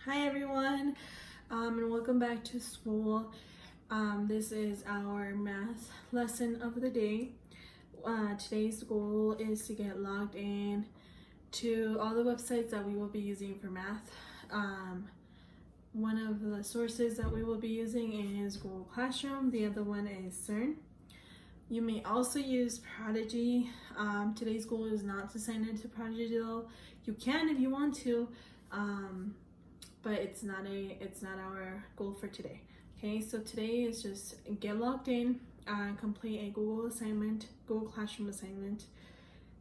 Hi everyone, and welcome back to school. This is our math lesson of the day. Today's goal is to get logged in to all the websites that we will be using for math. One of the sources that we will be using is Google Classroom. The other one is CERN. You may also use Prodigy. Today's goal is not to sign into Prodigy though. You can if you want to. But it's not our goal for today. Okay, so today is just get logged in, complete a Google Classroom assignment,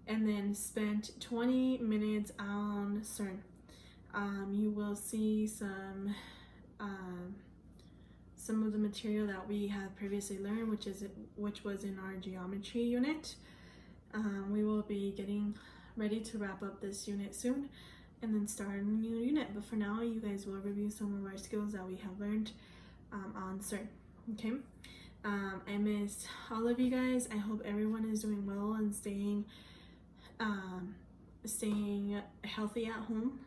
and then spend 20 minutes on CERN. You will see some of the material that we have previously learned, which was in our geometry unit. We will be getting ready to wrap up this unit soon and then start a new unit. But for now, you guys will review some of our skills that we have learned on CERN. Okay. I miss all of you guys. I hope everyone is doing well and staying healthy at home.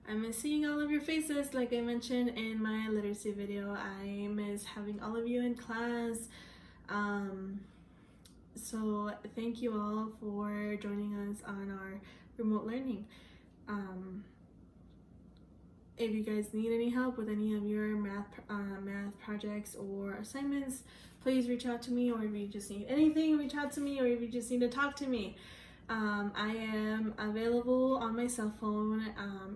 I miss seeing all of your faces, like I mentioned in my literacy video. I miss having all of you in class. So thank you all for joining us on our remote learning. If you guys need any help with any of your math projects or assignments, please reach out to me. Or if you just need anything, reach out to me. Or if you just need to talk to me, I am available on my cell phone.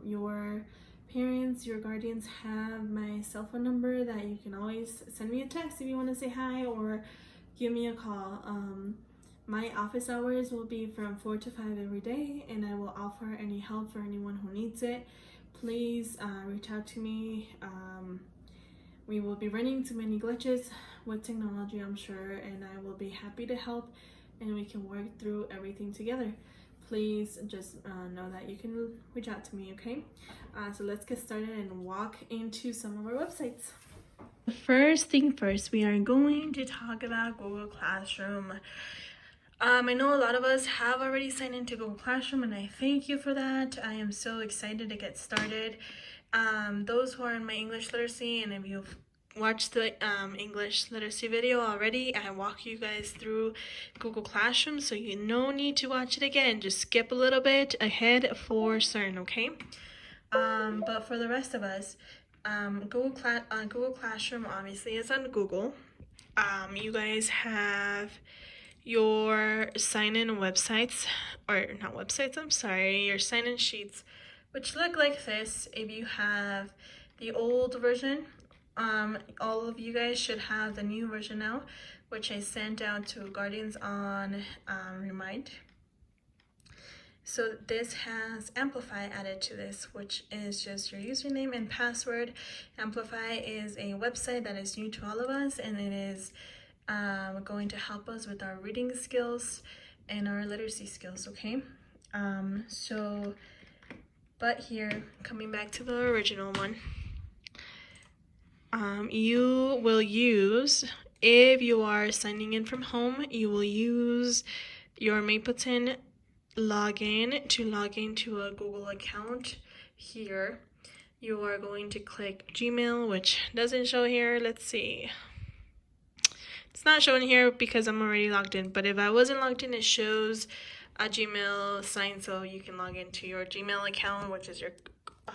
Your parents, your guardians have my cell phone number that you can always send me a text if you want to say hi or give me a call. My office hours will be from 4 to 5 every day, and I will offer any help for anyone who needs it. Please reach out to me. We will be running into many glitches with technology, I'm sure, and I will be happy to help, and we can work through everything together. Please just know that you can reach out to me, okay? So let's get started and walk into some of our websites. First thing first, we are going to talk about Google Classroom. I know a lot of us have already signed into Google Classroom, and I thank you for that. I am so excited to get started. Those who are in my English literacy, and if you've watched the English literacy video already, I walk you guys through Google Classroom, so you no need to watch it again. Just skip a little bit ahead for CERN, okay? But for the rest of us, Google Classroom obviously is on Google. You guys have your sign-in websites, or not websites, I'm sorry, your sign-in sheets, which look like this. If you have the old version, all of you guys should have the new version now, which I sent out to Guardians on Remind. So this has Amplify added to this, which is just your username and password. Amplify is a website that is new to all of us, and it is going to help us with our reading skills and our literacy skills, okay? But here, coming back to the original one, you will use, if you are signing in from home, you will use your Mapleton login to log into a Google account. Here, you are going to click Gmail, which doesn't show here. Let's see. It's not showing here because I'm already logged in, but if I wasn't logged in, it shows a Gmail sign, so you can log into your Gmail account, which is your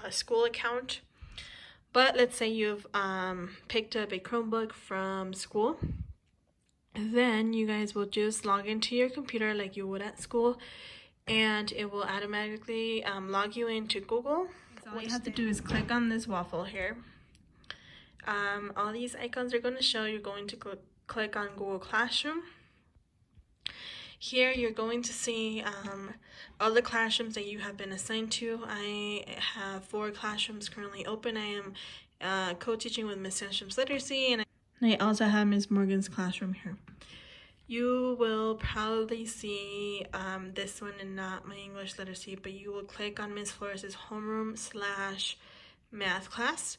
school account. But let's say you've picked up a Chromebook from school, then you guys will just log into your computer like you would at school, and it will automatically log you into Google. So all you have to do is click on this waffle here. All these icons are going to show. You're going to click on Google Classroom. Here you're going to see all the classrooms that you have been assigned to. I have 4 classrooms currently open. I am co-teaching with Miss Sandstrom's Literacy, and I also have Ms. Morgan's classroom here. You will probably see this one and not my English literacy, but you will click on Ms. Flores' homeroom / math class.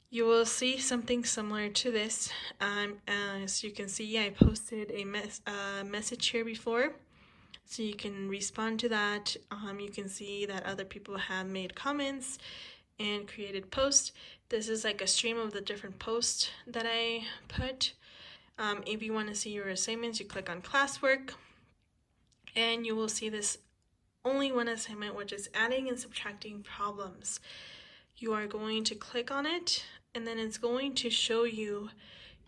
You will see something similar to this. As you can see, I posted a message here before. so you can respond to that. You can see that other people have made comments and created posts. This is like a stream of the different posts that I put. If you want to see your assignments, you click on classwork and you will see this only one assignment, which is adding and subtracting problems. You are going to click on it and then it's going to show you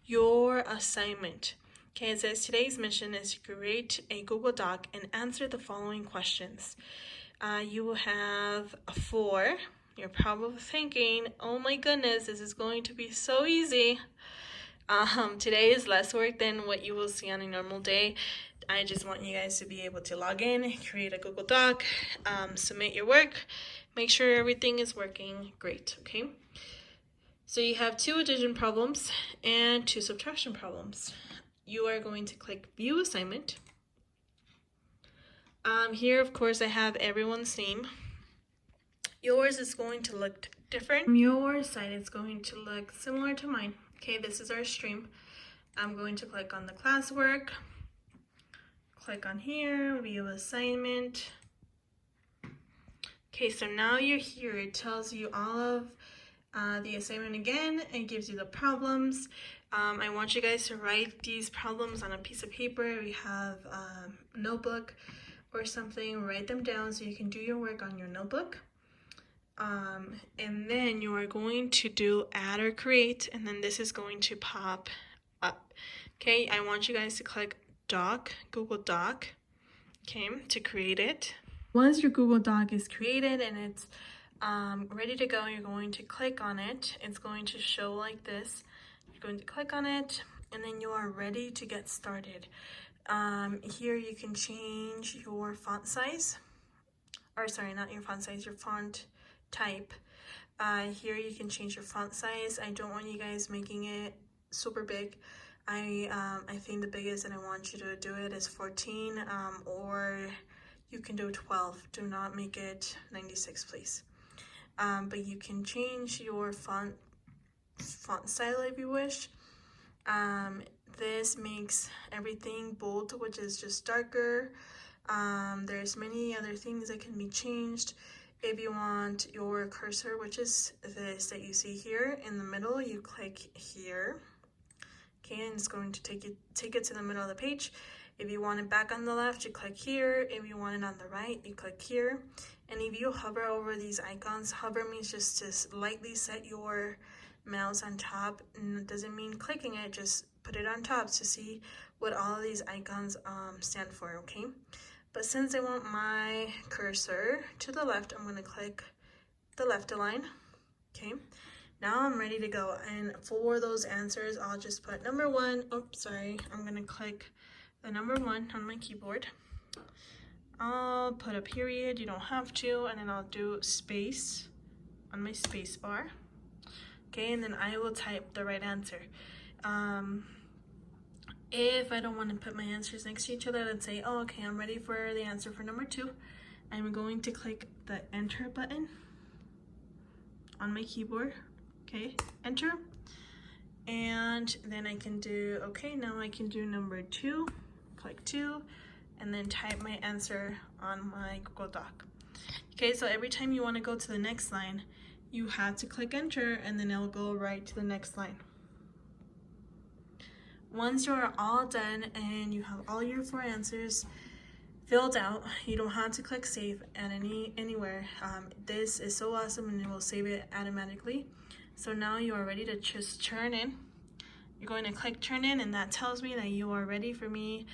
your assignment. Okay, it says today's mission is to create a Google Doc and answer the following questions. You will have 4. You're probably thinking, oh my goodness, this is going to be so easy. Today is less work than what you will see on a normal day. I just want you guys to be able to log in, create a Google Doc, submit your work, make sure everything is working great, okay? So you have 2 addition problems and 2 subtraction problems. You are going to click View Assignment. Here, of course, I have everyone's name. Yours is going to look different. From your side, it's going to look similar to mine. Okay, this is our stream. I'm going to click on the classwork. Click on here, View Assignment. Okay, so now you're here. It tells you all of the assignment again. It gives you the problems. I want you guys to write these problems on a piece of paper. If you have a notebook or something, write them down so you can do your work on your notebook. And then you are going to do add or create, and then this is going to pop up. Okay, I want you guys to click Doc, Google Doc, okay, to create it. Once your Google Doc is created and it's ready to go, you're going to click on it. It's going to show like this. You're going to click on it and then you are ready to get started. Here you can change your font size, or sorry, not your font size, your font type. Here you can change your font size. I don't want you guys making it super big. I think the biggest that I want you to do it is 14, or you can do 12. Do not make it 96, please. But you can change your font style if you wish. This makes everything bold, which is just darker. There's many other things that can be changed. If you want your cursor, which is this that you see here in the middle, you click here. Okay, and it's going to take it to the middle of the page. If you want it back on the left, you click here. If you want it on the right, you click here. And if you hover over these icons, hover means just to lightly set your mouse on top, and it doesn't mean clicking it, just put it on top to see what all of these icons stand for, okay? But since I want my cursor to the left, I'm going to click the left align, okay? Now I'm ready to go, and for those answers, I'll just put number 1. Oops, sorry. I'm going to click the number 1 on my keyboard. I'll put a period, you don't have to, and then I'll do space on my space bar. Okay, and then I will type the right answer. If I don't want to put my answers next to each other, let's say, oh, okay, I'm ready for the answer for number 2. I'm going to click the enter button on my keyboard. Okay, enter. And then I can do, okay, now I can do number 2, click 2, and then type my answer on my Google Doc. Okay, so every time you want to go to the next line, you have to click enter and then it'll go right to the next line. Once you're all done and you have all your 4 answers filled out, you don't have to click save at anywhere. This is so awesome and it will save it automatically. So now you are ready to just turn in. You're going to click turn in, and that tells me that you are ready for me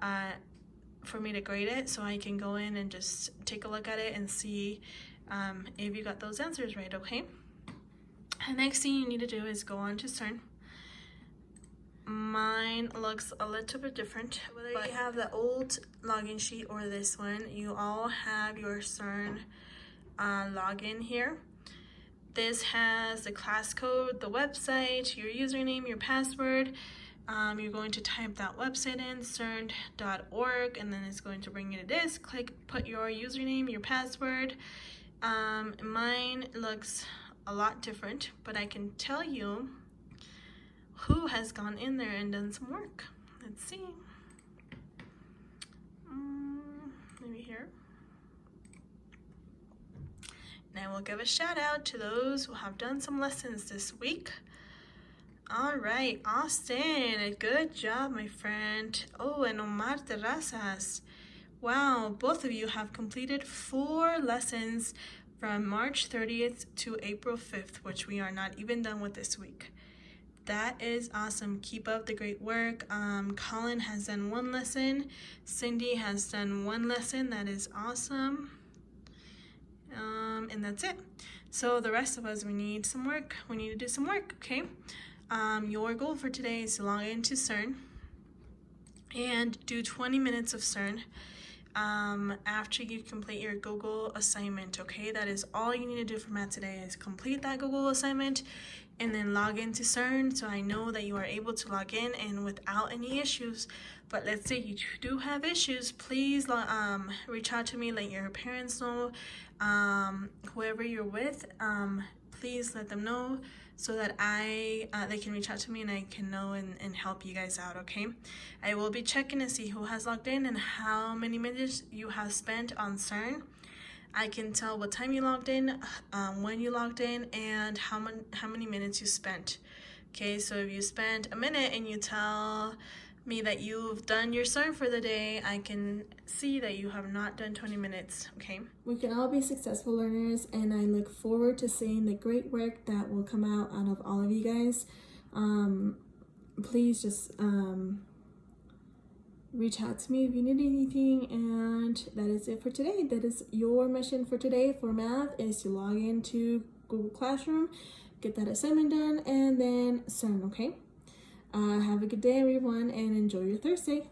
to grade it, so I can go in and just take a look at it and see if you got those answers right, okay? The next thing you need to do is go on to CERN. Mine looks a little bit different. Whether you have the old login sheet or this one, you all have your CERN login here. This has the class code, the website, your username, your password. You're going to type that website in, cern.org, and then it's going to bring you to this. Click put your username, your password. Mine looks a lot different, but I can tell you who has gone in there and done some work. Let's see. And I will give a shout out to those who have done some lessons this week. All right, Austin, good job, my friend. Oh, and Omar Terrazas. Wow, both of you have completed 4 lessons from March 30th to April 5th, which we are not even done with this week. That is awesome. Keep up the great work. Colin has done 1 lesson. Cindy has done 1 lesson. That is awesome. And that's it. So the rest of us, we need some work. We need to do some work, okay? Your goal for today is to log into CERN and do 20 minutes of CERN after you complete your Google assignment, okay? That is all you need to do for math today, is complete that Google assignment and then log into CERN, so I know that you are able to log in and without any issues. But let's say you do have issues, please reach out to me, let your parents know, whoever you're with, please let them know so that they can reach out to me and I can know and help you guys out, okay? I will be checking to see who has logged in and how many minutes you have spent on CERN. I can tell what time you logged in, when you logged in, and how many minutes you spent. Okay, so if you spent a minute and you tell me that you've done your CERN for the day, I can see that you have not done 20 minutes, okay? We can all be successful learners, and I look forward to seeing the great work that will come out of all of you guys. Please just reach out to me if you need anything, and that is it for today. That is your mission for today for math, is to log into Google Classroom, get that assignment done, and then CERN, okay? Have a good day, everyone, and enjoy your Thursday.